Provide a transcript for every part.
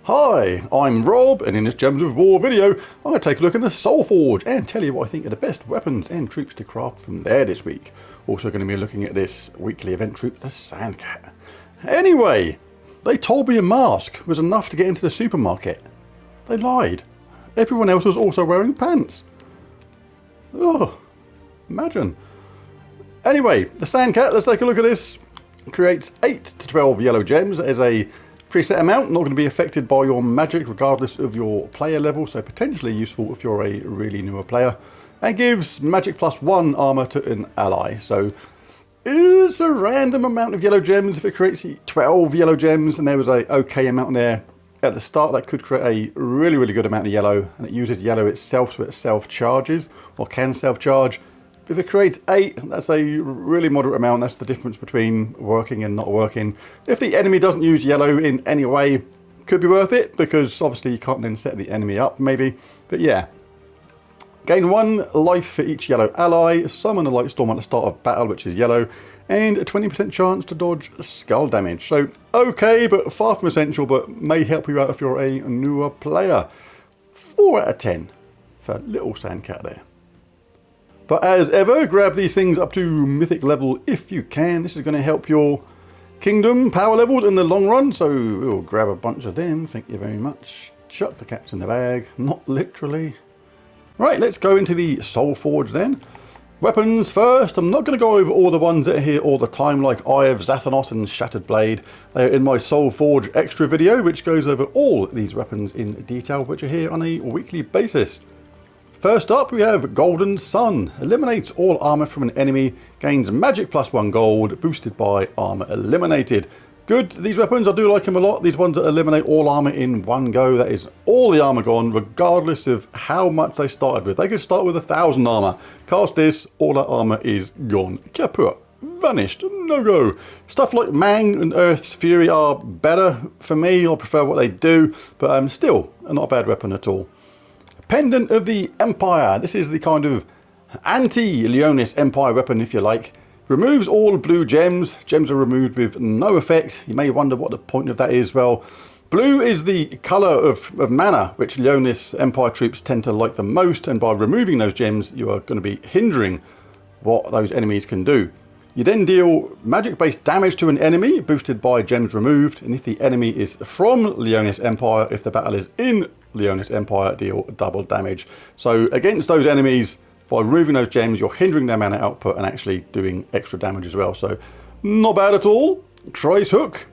Hi, I'm Rob, and in this Gems of War video, I'm going to take a look at the Soulforge and tell you what I think are the best weapons and troops to craft from there this week. Also going to be looking at this weekly event troop, the Sandcat. Anyway, they told me a mask was enough to get into the supermarket. They lied. Everyone else was also wearing pants. Oh, imagine. Anyway, the Sandcat, let's take a look at this. It creates 8 to 12 yellow gems as a preset amount, not going to be affected by your magic regardless of your player level, so potentially useful if you're a really newer player, and gives magic +1 armor to an ally. So it's a random amount of yellow gems. If it creates 12 yellow gems and there was a okay amount there at the start, that could create a really good amount of yellow, and it uses yellow itself, so it self-charges or can self-charge. If it creates 8, that's a really moderate amount. That's the difference between working and not working. If the enemy doesn't use yellow in any way, could be worth it, because obviously you can't then set the enemy up maybe. But yeah. Gain 1 life for each yellow ally, summon a light storm at the start of battle, which is yellow, and a 20% chance to dodge skull damage. So okay, but far from essential, but may help you out if you're a newer player. 4 out of 10 for little Sandcat there. But as ever, grab these things up to mythic level if you can. This is going to help your kingdom power levels in the long run, so we'll grab a bunch of them. Thank you very much. Chuck the cats in the bag, not literally. Right, let's go into the Soulforge then. Weapons first. I'm not going to go over all the ones that are here all the time, like Eye of Zathanos and Shattered Blade. They are in my Soulforge extra video, which goes over all these weapons in detail, which are here on a weekly basis. First up, we have Golden Sun. Eliminates all armor from an enemy, gains magic +1 gold, boosted by armor eliminated. Good, these weapons, I do like them a lot. These ones that eliminate all armor in one go, that is all the armor gone, regardless of how much they started with. They could start with 1,000 armor. Cast this, all that armor is gone. Kaput. Vanished. No go. Stuff like Mang and Earth's Fury are better for me. I prefer what they do, but still, not a bad weapon at all. Pendant of the Empire. This is the kind of anti-Leonis Empire weapon, if you like. Removes all blue gems. Gems are removed with no effect. You may wonder what the point of that is. Well, blue is the colour of mana, which Leonis Empire troops tend to like the most, and by removing those gems, you are going to be hindering what those enemies can do. You then deal magic-based damage to an enemy, boosted by gems removed, and if the enemy is from Leonis Empire, if the battle is in Leonis Empire, deal double damage. So against those enemies, by removing those gems, you're hindering their mana output and actually doing extra damage as well. So not bad at all. Trace Hook.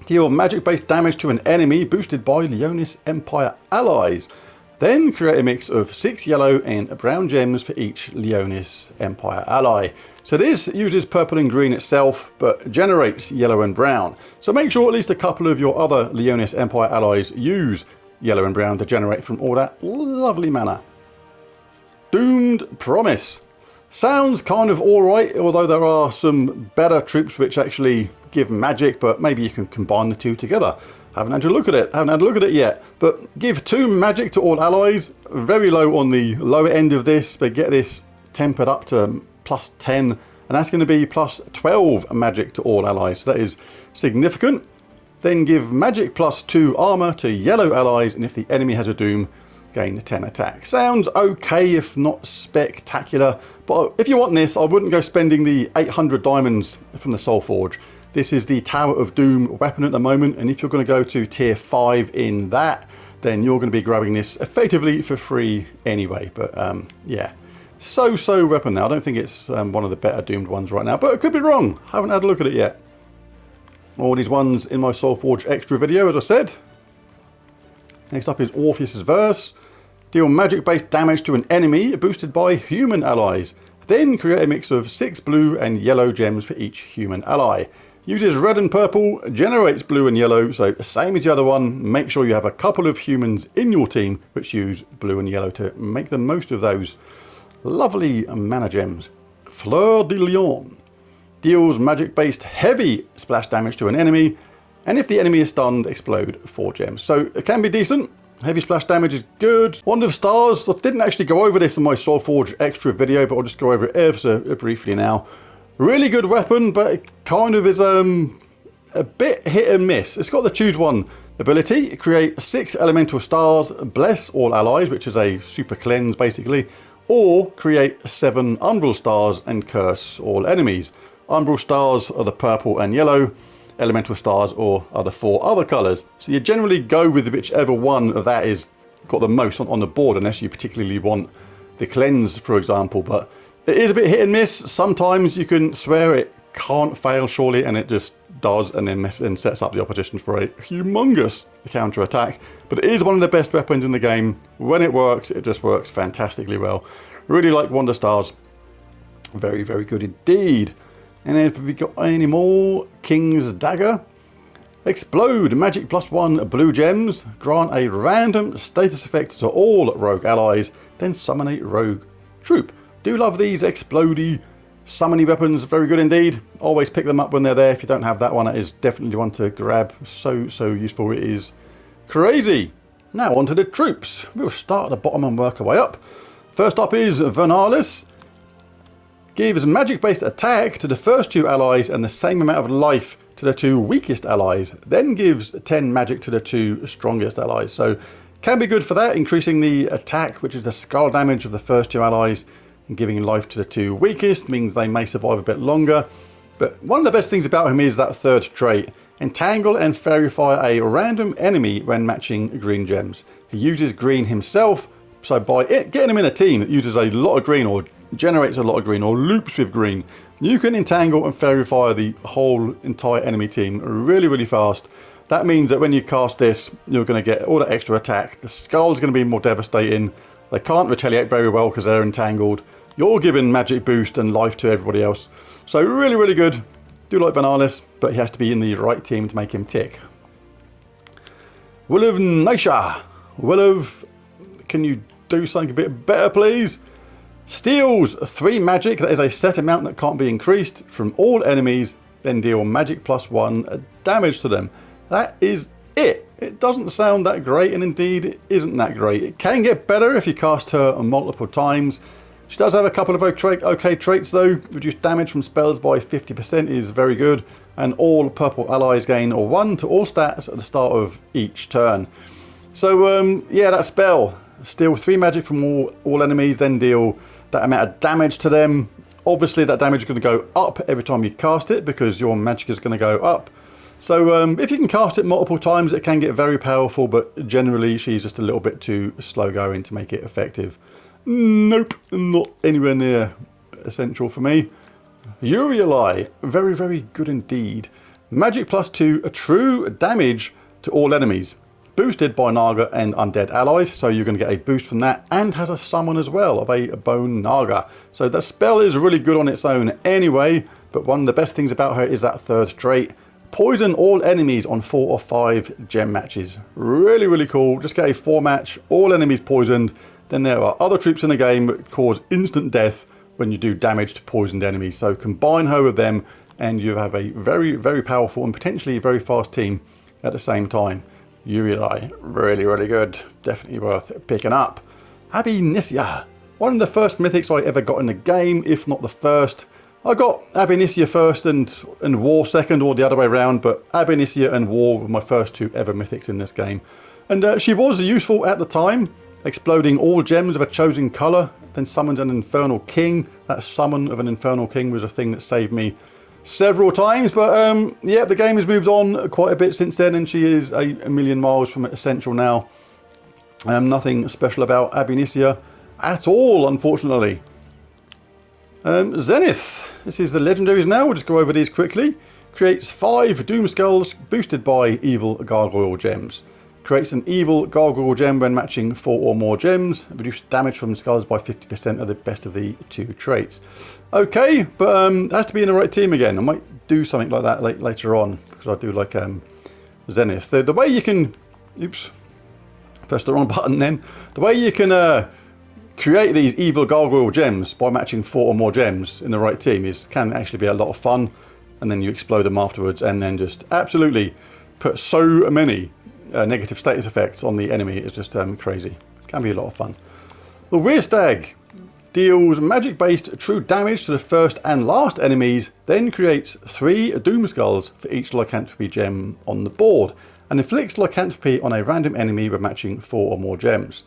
Deal magic-based damage to an enemy, boosted by Leonis Empire allies. Then create a mix of 6 yellow and brown gems for each Leonis Empire ally. So this uses purple and green itself, but generates yellow and brown. So make sure at least a couple of your other Leonis Empire allies use yellow and brown to generate from all that lovely mana. Doomed Promise. Sounds kind of alright, although there are some better troops which actually give magic, but maybe you can combine the two together. Haven't had a look at it yet, but give 2 magic to all allies. Very low on the lower end of this, but get this tempered up to +10, and that's going to be +12 magic to all allies. So that is significant. Then give magic +2 armor to yellow allies, and if the enemy has a doom, gain 10 attack. Sounds okay, if not spectacular, but if you want this, I wouldn't go spending the 800 diamonds from the Soulforge. This is the Tower of Doom weapon at the moment, and if you're going to go to tier 5 in that, then you're going to be grabbing this effectively for free anyway. But yeah, so weapon now. I don't think it's one of the better doomed ones right now, but I could be wrong. Haven't had a look at it yet. All these ones in my Soulforge extra video, as I said. Next up is Orpheus's Verse. Deal magic-based damage to an enemy, boosted by human allies. Then create a mix of 6 blue and yellow gems for each human ally. Uses red and purple, generates blue and yellow, so same as the other one. Make sure you have a couple of humans in your team which use blue and yellow to make the most of those lovely mana gems. Fleur de Lion. Deals magic-based heavy splash damage to an enemy, and if the enemy is stunned, explode 4 gems. So it can be decent. Heavy splash damage is good. Wand of Stars. I didn't actually go over this in my Soulforge extra video, but I'll just go over it ever so briefly now. Really good weapon, but it kind of is a bit hit and miss. It's got the choose one ability, create 6 elemental stars, bless all allies, which is a super cleanse basically, or create 7 umbral stars and curse all enemies. Umbral stars are the purple and yellow, elemental stars are the 4 other colours. So you generally go with whichever one of that is got the most on the board, unless you particularly want the cleanse, for example. But it is a bit hit and miss. Sometimes you can swear it can't fail surely, and it just does, and then sets up the opposition for a humongous counter attack. But it is one of the best weapons in the game. When it works, it just works fantastically well. Really like Wonder Stars. Very, very good indeed. And then have we got any more? King's Dagger. Explode, magic +1 blue gems, grant a random status effect to all rogue allies, then summon a rogue troop. Do love these explodey summony weapons, very good indeed. Always pick them up when they're there. If you don't have that one, it is definitely one to grab. So useful, it is crazy. Now on to the troops. We'll start at the bottom and work our way up. First up is Vernalis. Gives magic based attack to the first 2 allies and the same amount of life to the 2 weakest allies, then gives 10 magic to the 2 strongest allies. So can be good for that, increasing the attack, which is the skull damage of the first 2 allies, and giving life to the 2 weakest means they may survive a bit longer. But one of the best things about him is that third trait, entangle and fairy fire a random enemy when matching green gems. He uses green himself, so by getting him in a team that uses a lot of green or generates a lot of green or loops with green, you can entangle and fairy fire the whole entire enemy team really fast. That means that when you cast this, you're going to get all that extra attack. The skull's going to be more devastating. They can't retaliate very well because they're entangled. You're giving magic boost and life to everybody else. So really good. Do like Vernalis, but he has to be in the right team to make him tick. Will of Nysha. Will of, can you do something a bit better, please? Steals 3 magic, that is a set amount that can't be increased, from all enemies, then deal magic +1 damage to them. That is it. It doesn't sound that great, and indeed it isn't that great. It can get better if you cast her multiple times. She does have a couple of okay traits though. Reduced damage from spells by 50% is very good, and all purple allies gain 1 to all stats at the start of each turn. So yeah, that spell, steal 3 magic from all enemies, then deal that amount of damage to them. Obviously that damage is going to go up every time you cast it because your magic is going to go up. So if you can cast it multiple times, it can get very powerful, but generally she's just a little bit too slow going to make it effective. Nope, not anywhere near essential for me. Euryali, very good indeed. Magic +2, a true damage to all enemies. Boosted by Naga and undead allies, so you're going to get a boost from that, and has a summon as well of a bone Naga. So the spell is really good on its own anyway, but one of the best things about her is that third trait. Poison all enemies on 4 or 5 gem matches. Really cool. Just get a 4 match, all enemies poisoned. Then there are other troops in the game that cause instant death when you do damage to poisoned enemies. So combine her with them and you have a very powerful and potentially very fast team at the same time. Euryali, really good. Definitely worth picking up. Ab Initio, one of the first mythics I ever got in the game, if not the first. I got Ab Initio first and War second, or the other way around, but Ab Initio and War were my first 2 ever mythics in this game. And she was useful at the time, exploding all gems of a chosen colour, then summoned an Infernal King. That summon of an Infernal King was a thing that saved me several times, but yeah, the game has moved on quite a bit since then, and she is a million miles from essential now. Nothing special about Ab Initio at all, unfortunately. Zenith, this is the legendaries now. We'll just go over these quickly. Creates 5 Doom Skulls boosted by evil gargoyle gems. Creates an evil gargoyle gem when matching 4 or more gems. Reduce damage from skulls by 50% of the best of the 2 traits. Okay, but it has to be in the right team again. I might do something like that later on, because I do like Zenith. The way you can... Oops. Pressed the wrong button then. The way you can create these evil gargoyle gems by matching 4 or more gems in the right team can actually be a lot of fun. And then you explode them afterwards, and then just absolutely put so many negative status effects on the enemy. It's just crazy. Can be a lot of fun. The Weirstag Deals magic-based true damage to the first and last enemies, then creates 3 Doom Skulls for each lycanthropy gem on the board, and inflicts lycanthropy on a random enemy with matching 4 or more gems.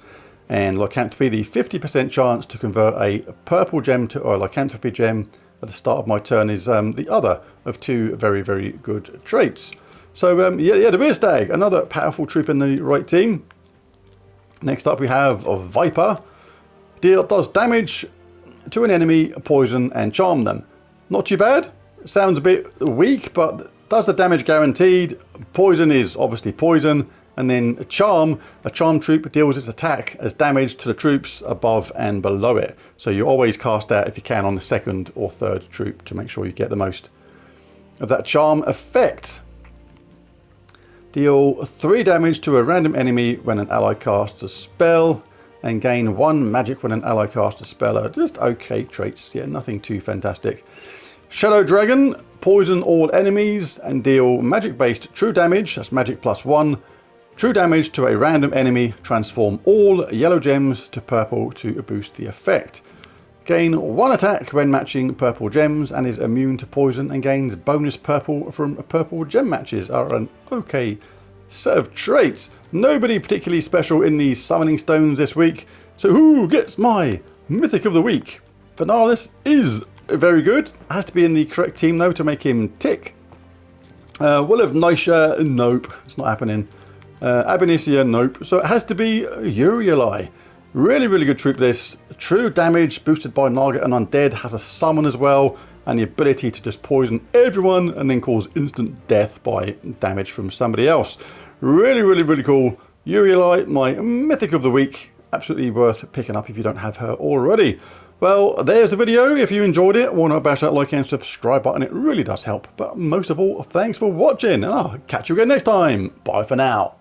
And lycanthropy, the 50% chance to convert a purple gem to a lycanthropy gem at the start of my turn, is the other of 2 very, very good traits. So yeah, the Beer Stag, another powerful troop in the right team. Next up we have a Viper. Does damage to an enemy, poison and charm them. Not too bad. Sounds a bit weak, but does the damage guaranteed. Poison is obviously poison. And then a charm troop deals its attack as damage to the troops above and below it. So you always cast that if you can on the 2nd or 3rd troop to make sure you get the most of that charm effect. Deal 3 damage to a random enemy when an ally casts a spell, and gain 1 magic when an ally casts a spell. Are just okay traits, yeah, nothing too fantastic. Shadow Dragon, poison all enemies and deal magic-based true damage, that's magic +1. True damage to a random enemy, transform all yellow gems to purple to boost the effect. Gain 1 attack when matching purple gems and is immune to poison, and gains bonus purple from purple gem matches. Are an okay set of traits. Nobody particularly special in the summoning stones this week. So who gets my mythic of the week? Vernalis is very good. Has to be in the correct team though to make him tick. Will of Nysha, nope, it's not happening. Abinicia, nope. So it has to be Euryali. Really, really good troop this. True damage boosted by Naga and Undead, has a summon as well, and the ability to just poison everyone and then cause instant death by damage from somebody else. Really, really, really cool. Euryali, my mythic of the week. Absolutely worth picking up if you don't have her already. Well, there's the video. If you enjoyed it, why not bash that like and subscribe button? It really does help. But most of all, thanks for watching, and I'll catch you again next time. Bye for now.